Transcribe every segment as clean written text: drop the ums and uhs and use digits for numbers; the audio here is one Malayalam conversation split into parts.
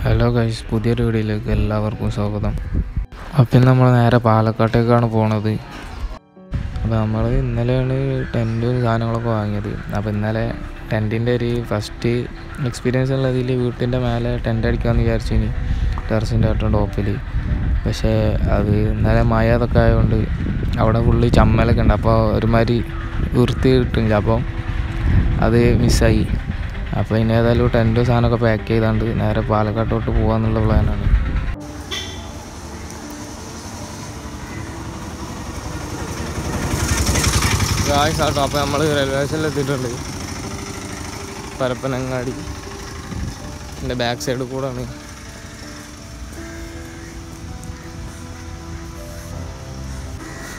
ഹലോ ഗൈസ്, പുതിയൊരു വീഡിയോയിലേക്ക് എല്ലാവർക്കും സ്വാഗതം. അപ്പം നമ്മൾ നേരെ പാലക്കാട്ടേക്കാണ് പോണത്. അപ്പോൾ നമ്മൾ ഇന്നലെയാണ് ടെൻറ്റും സാധനങ്ങളൊക്കെ വാങ്ങിയത്. അപ്പോൾ ഇന്നലെ ടെൻറ്റിൻ്റെ ഒരു ഫസ്റ്റ് എക്സ്പീരിയൻസ് ഉള്ളതിൽ വീട്ടിൻ്റെ മേലെ ടെൻ്റ് അടിക്കാമെന്ന് വിചാരിച്ചിനി, ടെറസിൻ്റെ ഏറ്റവും ടോപ്പിൽ. പക്ഷേ അത് ഇന്നലെ മഴ അതൊക്കെ ആയതുകൊണ്ട് അവിടെ ഫുള്ള് ചമ്മലൊക്കെ ഉണ്ട്. അപ്പോൾ ഒരുമാതിരി വൃത്തി കിട്ടുന്നില്ല. അപ്പോൾ അത് മിസ്സായി. അപ്പോൾ ഇനി ഏതായാലും ടെൻറ്റും സാധനമൊക്കെ പാക്ക് ചെയ്താണ്ട് നേരെ പാലക്കാട്ടോട്ട് പോകാമെന്നുള്ള പ്ലാനാണ്. ഗായ്സാട്ടോ, അപ്പോൾ നമ്മൾ റെയിൽവേ സ്റ്റേഷനിൽ എത്തിയിട്ടുണ്ട്. പരപ്പനങ്ങാടി എൻ്റെ ബാക്ക് സൈഡിൽ കൂടെയാണ്.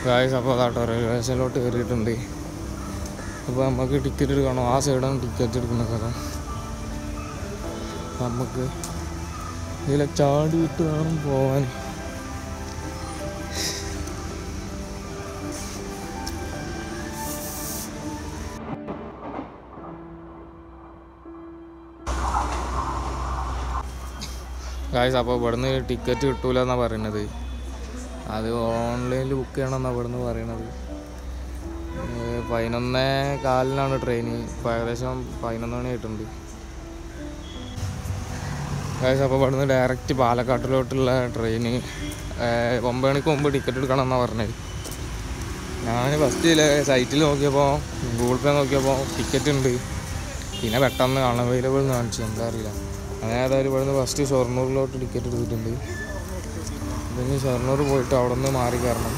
ഗായ്സ്, അപ്പോൾ അതാട്ടോ റെയിൽവേ സ്റ്റേഷനിലോട്ട് കയറിയിട്ടുണ്ട്. അപ്പോൾ നമുക്ക് ടിക്കറ്റ് എടുക്കണം. ആ സൈഡാണ് ടിക്കറ്റ് എടുക്കുന്ന സ്ഥലം. നമുക്ക് ഇതിലെ ചാടിയിട്ട് വേണം പോവാൻ. ഗായ്സ്, അപ്പോൾ ഇവിടുന്ന് ടിക്കറ്റ് കിട്ടൂല എന്നാണ് പറയുന്നത്. അത് ഓൺലൈനിൽ ബുക്ക് ചെയ്യണമെന്നാണ് ഇവിടുന്ന് പറയണത്. 11:15 ട്രെയിന്. ഇപ്പോൾ ഏകദേശം 11 മണി ആയിട്ടുണ്ട്. ഗായ്സ്, അപ്പോൾ ഇവിടുന്ന് ഡയറക്റ്റ് പാലക്കാട്ടിലോട്ടുള്ള ട്രെയിന് 9 മണിക്ക് മുമ്പ് ടിക്കറ്റ് എടുക്കണമെന്നാണ് പറഞ്ഞത്. ഞാൻ ഫസ്റ്റ് സൈറ്റിൽ നോക്കിയപ്പോൾ, ഗൂഗിൾ പേ നോക്കിയപ്പോൾ ടിക്കറ്റ് ഉണ്ട്. പിന്നെ പെട്ടെന്ന് അൺഅവൈലബിൾ എന്ന് കാണിച്ചു, എന്താ അറിയില്ല. അങ്ങനെ ഏതായാലും ഇവിടുന്ന് ഫസ്റ്റ് ഷൊർണൂരിലോട്ട് ടിക്കറ്റ് എടുത്തിട്ടുണ്ട്. പിന്നെ ഷൊർണൂർ പോയിട്ട് അവിടെ നിന്ന് മാറി കയറണം.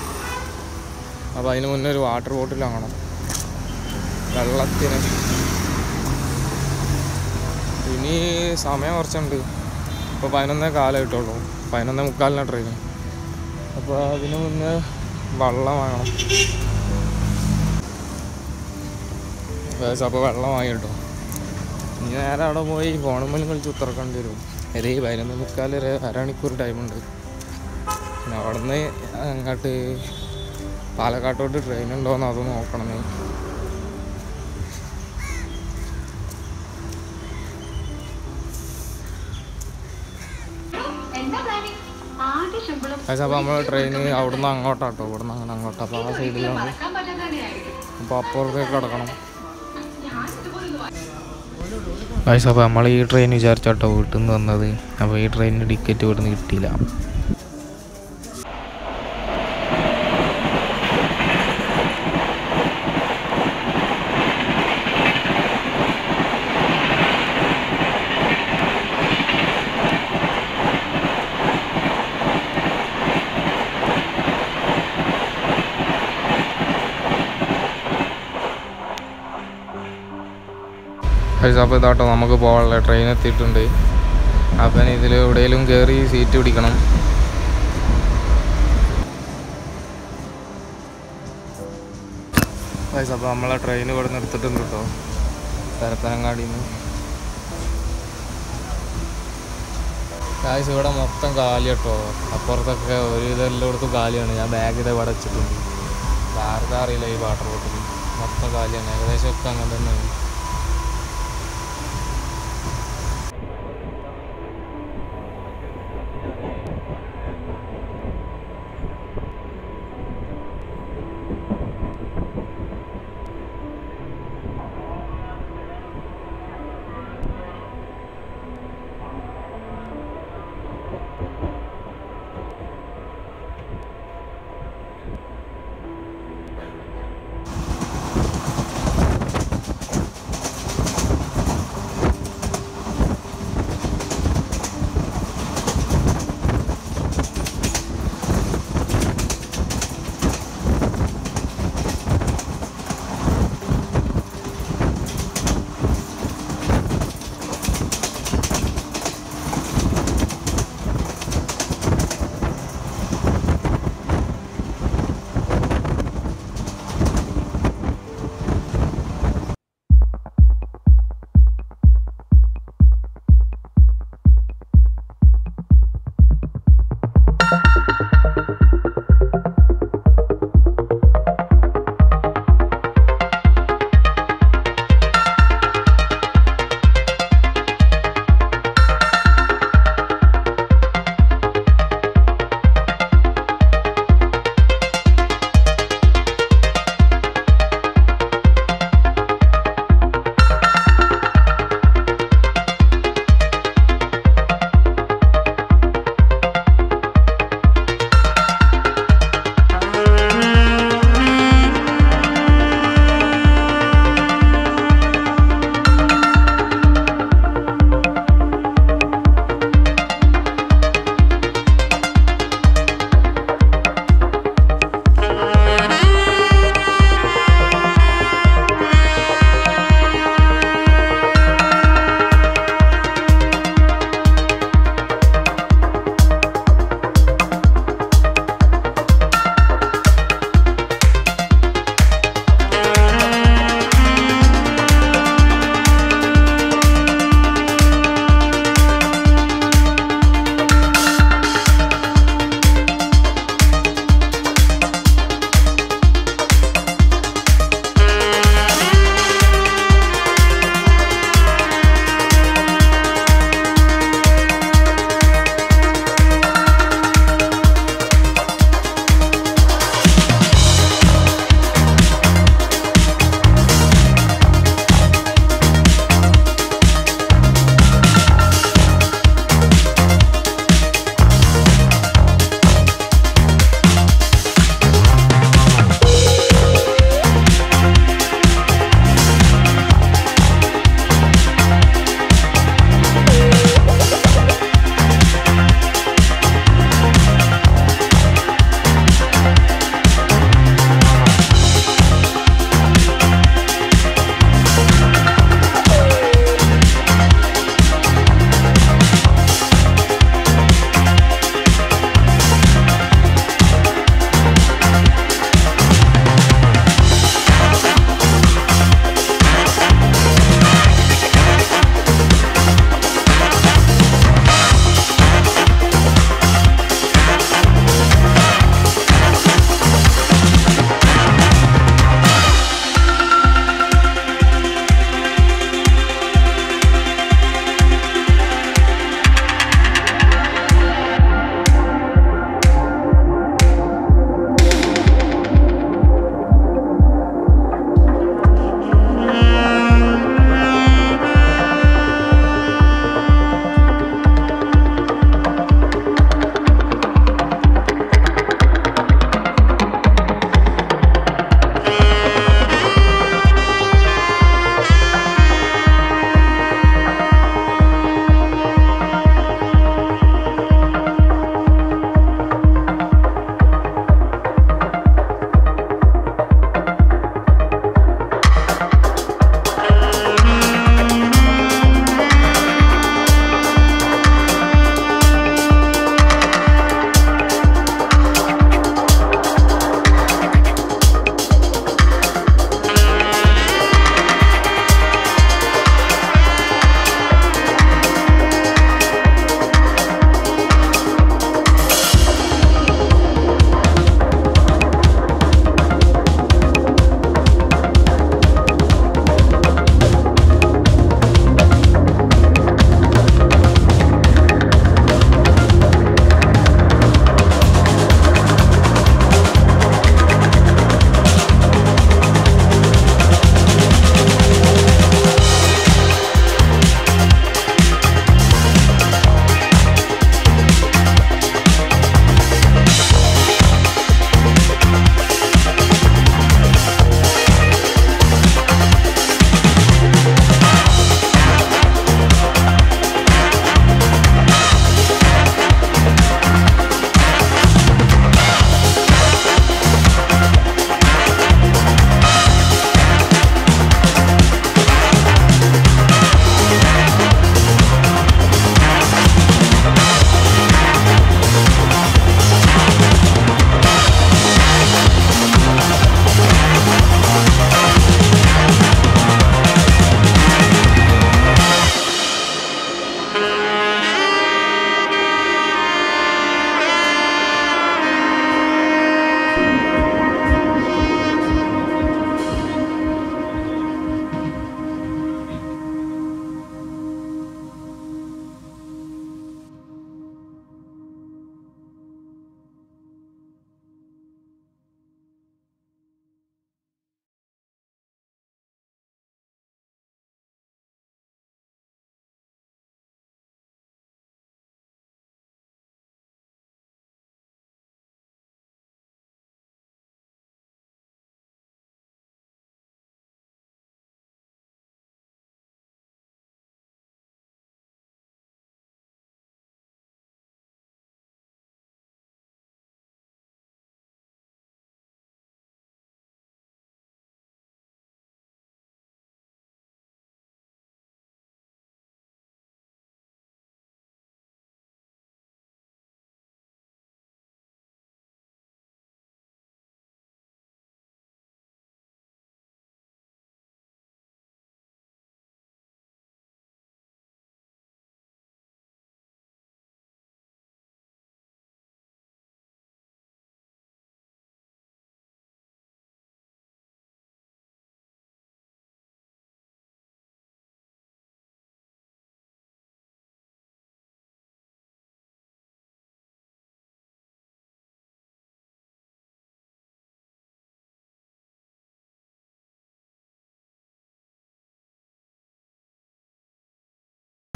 അപ്പോൾ അതിന് മുന്നേ ഒരു വാട്ടർ ബോട്ടിൽ വാങ്ങണം വെള്ളത്തിന്. ഇനി സമയം കുറച്ചുണ്ട്. ഇപ്പോൾ 11:15 11:45 ട്രെയിന്. അപ്പോൾ അതിന് മുന്നേ വെള്ളം വാങ്ങണം. അപ്പോൾ വെള്ളം വാങ്ങി കേട്ടോ. ഇനി നേരെ അവിടെ പോയി ഫോണുമ്മലും കളിച്ച് ഉത്തറക്കേണ്ടി വരും. 11:45 അരമണിക്കൂർ ടൈമുണ്ട്. പിന്നെ അവിടെ നിന്ന് അങ്ങോട്ട് പാലക്കാട്ടോട്ട് ട്രെയിൻ ഉണ്ടോയെന്ന് അത് നോക്കണമേ. അപ്പോൾ നമ്മൾ ട്രെയിൻ അവിടെ നിന്ന് അങ്ങോട്ടാട്ടോ, ഇവിടെ നിന്ന് അങ്ങനെ അങ്ങോട്ടാണ്. അപ്പോൾ ആ സൈഡിലാണ്. അപ്പോൾ അപ്പുറത്തേക്ക് കിടക്കണം. അപ്പോൾ നമ്മൾ ഈ ട്രെയിൻ വിചാരിച്ചാട്ടോ വീട്ടിൽ നിന്ന് വന്നത്. അപ്പോൾ ഈ ട്രെയിനിന് ടിക്കറ്റ് ഇവിടെ നിന്ന് കിട്ടിയില്ല. അപ്പോൾ ഇതാട്ടോ നമുക്ക് പോകാനുള്ള ട്രെയിൻ എത്തിയിട്ടുണ്ട്. അപ്പം ഇതിൽ എവിടെയെങ്കിലും കയറി സീറ്റ് പിടിക്കണം. അപ്പോൾ നമ്മളെ ട്രെയിൻ ഇവിടെ നിർത്തിയിട്ടുണ്ട് കേട്ടോ, പരപ്പനങ്ങാടിയിൽ നിന്ന്. ഇവിടെ മൊത്തം കാലി കേട്ടോ. അപ്പുറത്തൊക്കെ ഒരു ഇതെല്ലായിടത്തും കാലിയാണ്. ഞാൻ ബാഗ് ഇതേ ഇവിടെ വെച്ചിട്ടുണ്ട്. ആർക്കും അറിയില്ല ഈ വാട്ടർ ബോട്ടിൽ മൊത്തം കാലിയാണ്. ഏകദേശം ഒക്കെ അങ്ങനെ തന്നെയാണ്.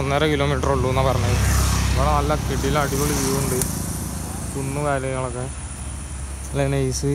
1.5 കിലോമീറ്റർ ഉള്ളൂ എന്നാണ് പറഞ്ഞത്. ഇവിടെ നല്ല കിടിലം അടിപൊളി വ്യൂ ഉണ്ട്, കുന്നു കാര്യങ്ങളൊക്കെ നല്ല നൈസ്.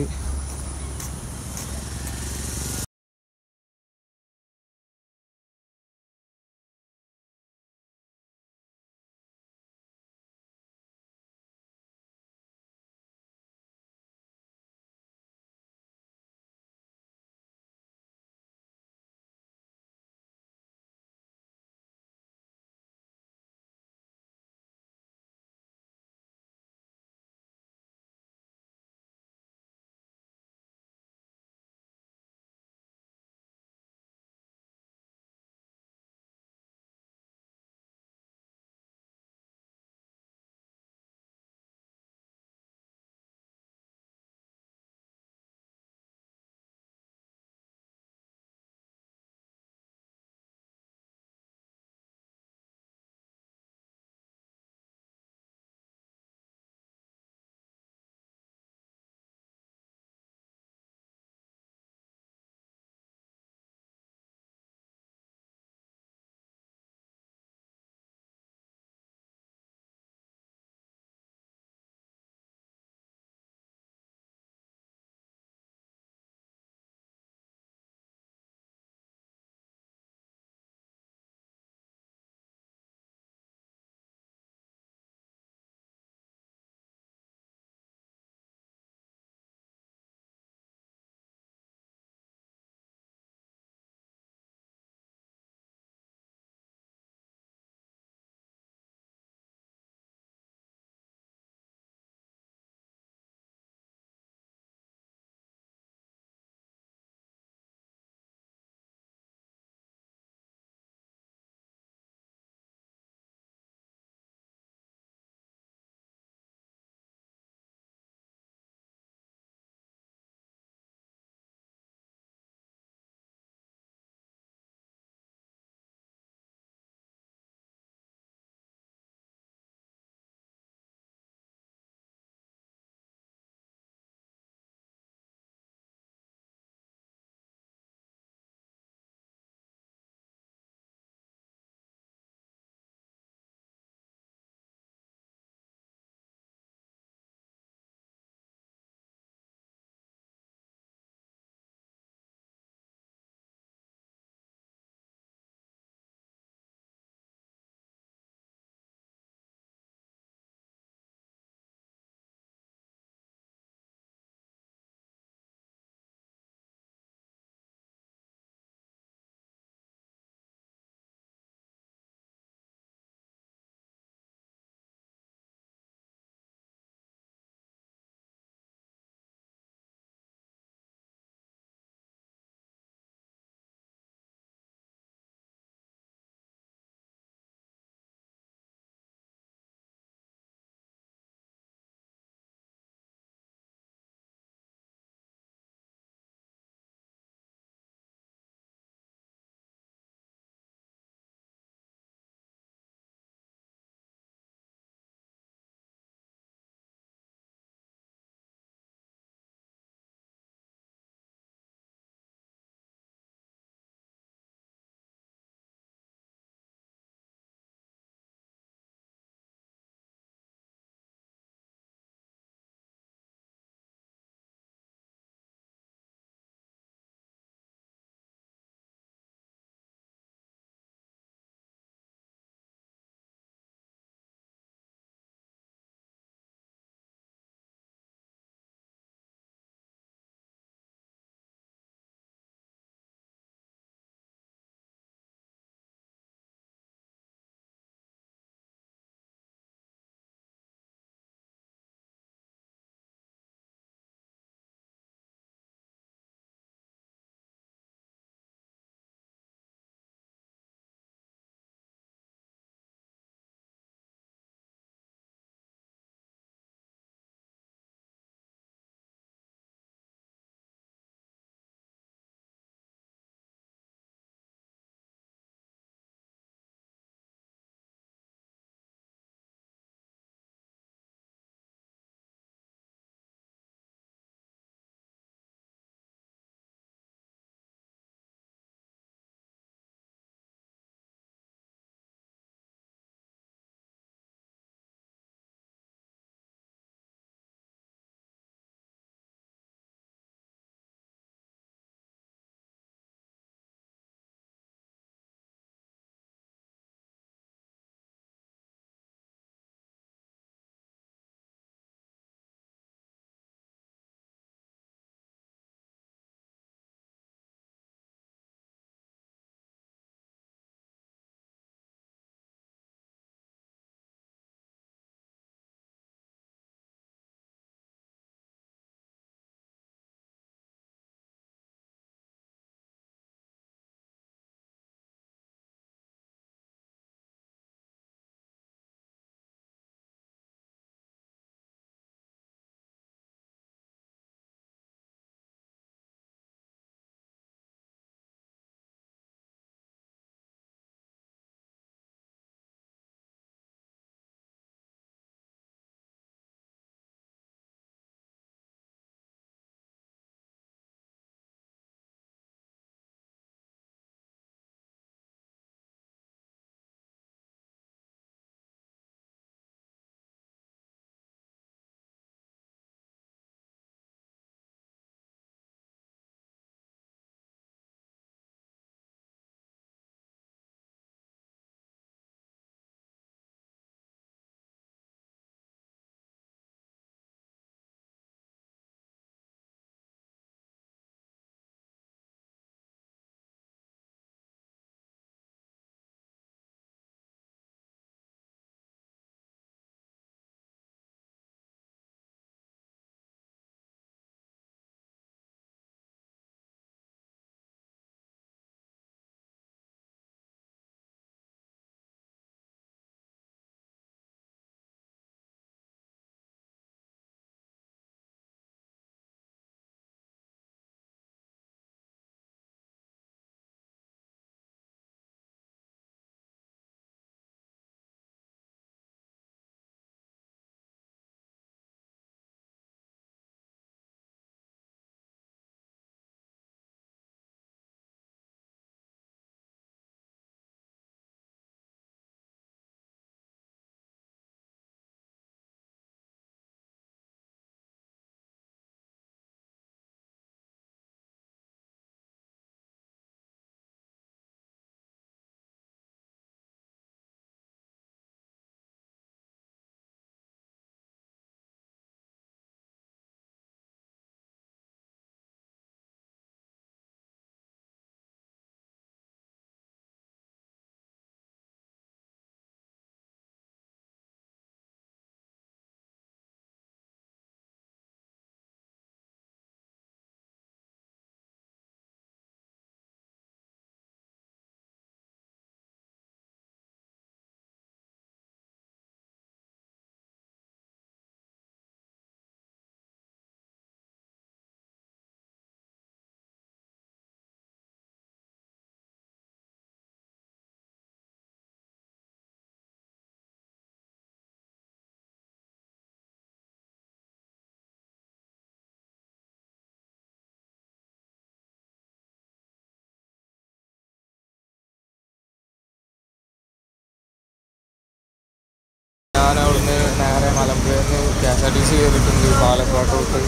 KSRTC കയറിയിട്ടുണ്ട് പാലക്കാട്ടോട്ട്.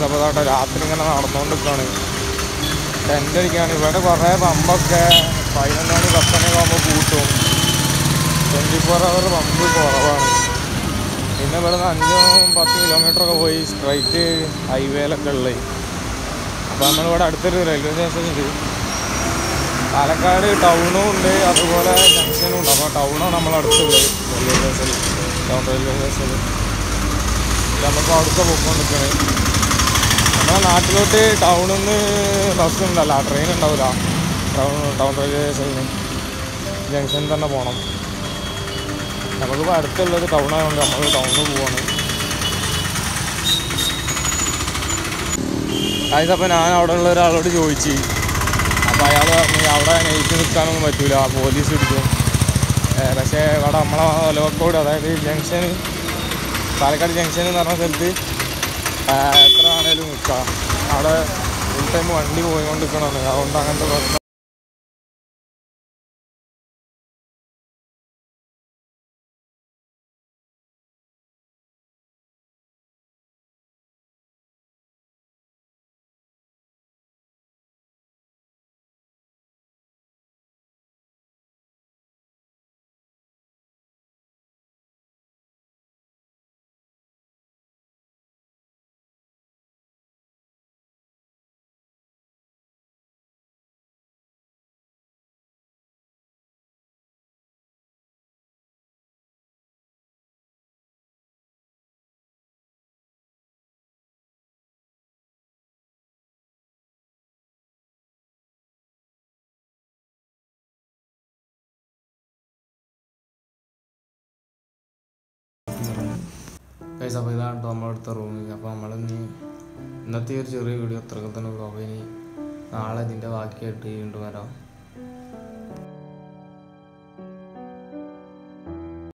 അപ്പോൾ രാത്രി ഇങ്ങനെ നടന്നുകൊണ്ടിരിക്കുകയാണ്. ടെൻ്റ് അടിക്കുകയാണ്. ഇവിടെ കുറേ പമ്പൊക്കെ 11 മണി 10 മണിയൊക്കെ ആകുമ്പോൾ കൂട്ടും. 24 hour പമ്പ് കുറവാണ്. പിന്നെ ഇവിടെ നിന്ന് 5-10 കിലോമീറ്ററൊക്കെ പോയി സ്ട്രൈറ്റ് ഹൈവേയിലൊക്കെ ഉള്ളത്. അപ്പോൾ നമ്മളിവിടെ അടുത്തൊരു റെയിൽവേ സ്റ്റേഷനുണ്ട്. പാലക്കാട് ടൗണും ഉണ്ട്, അതുപോലെ ജംഗ്ഷനും ഉണ്ട്. അപ്പോൾ ടൗണാണ് നമ്മളടുത്തുള്ളത് railway station, town railway station. നമുക്ക് അവിടുത്തെ പോയിക്കൊണ്ടിരിക്കണേ. നമ്മുടെ നാട്ടിലോട്ട് ടൗണിൽ നിന്ന് ബസ് ഉണ്ടല്ല, ട്രെയിൻ ഉണ്ടാവില്ല. ടൗൺ റെയിൽവേ സ്റ്റേഷനിൽ ജംഗ്ഷനിൽ തന്നെ പോകണം. നമുക്കിപ്പോൾ അടുത്തുള്ളത് ടൗണായതുകൊണ്ട് നമ്മൾ ടൗണിൽ പോവാണ്. അപ്പോൾ ഞാൻ അവിടെ ഉള്ള ഒരാളോട് ചോദിച്ചു. അപ്പോൾ അയാൾ പറഞ്ഞു അവിടെ നൈറ്റ് നിൽക്കാനൊന്നും പറ്റില്ല, പോലീസ് പിടിക്കും. പക്ഷേ ഇവിടെ നമ്മളെ ലോക്കോട്, അതായത് ജംഗ്ഷന്, പാലക്കാട് ജംഗ്ഷൻ എന്ന് പറഞ്ഞ സ്ഥലത്ത് എത്ര ആണേലും നിൽക്കാം. അവിടെ ഫുൾ ടൈം വണ്ടി പോയിക്കൊണ്ടിരിക്കണമെന്ന്. അതുകൊണ്ട് അങ്ങനത്തെ പ്രശ്നം. അപ്പോൾ ഇതാണ് കേട്ടോ നമ്മളെടുത്ത റൂമിൽ. അപ്പോൾ ഇന്നത്തെ ഒരു ചെറിയ വീഡിയോ അത്രയ്ക്ക് തന്നെ ഉള്ളൂ. അപ്പോൾ ഇനി നാളെ ഇതിൻ്റെ ബാക്കിയായിട്ട് വീണ്ടും വരാം.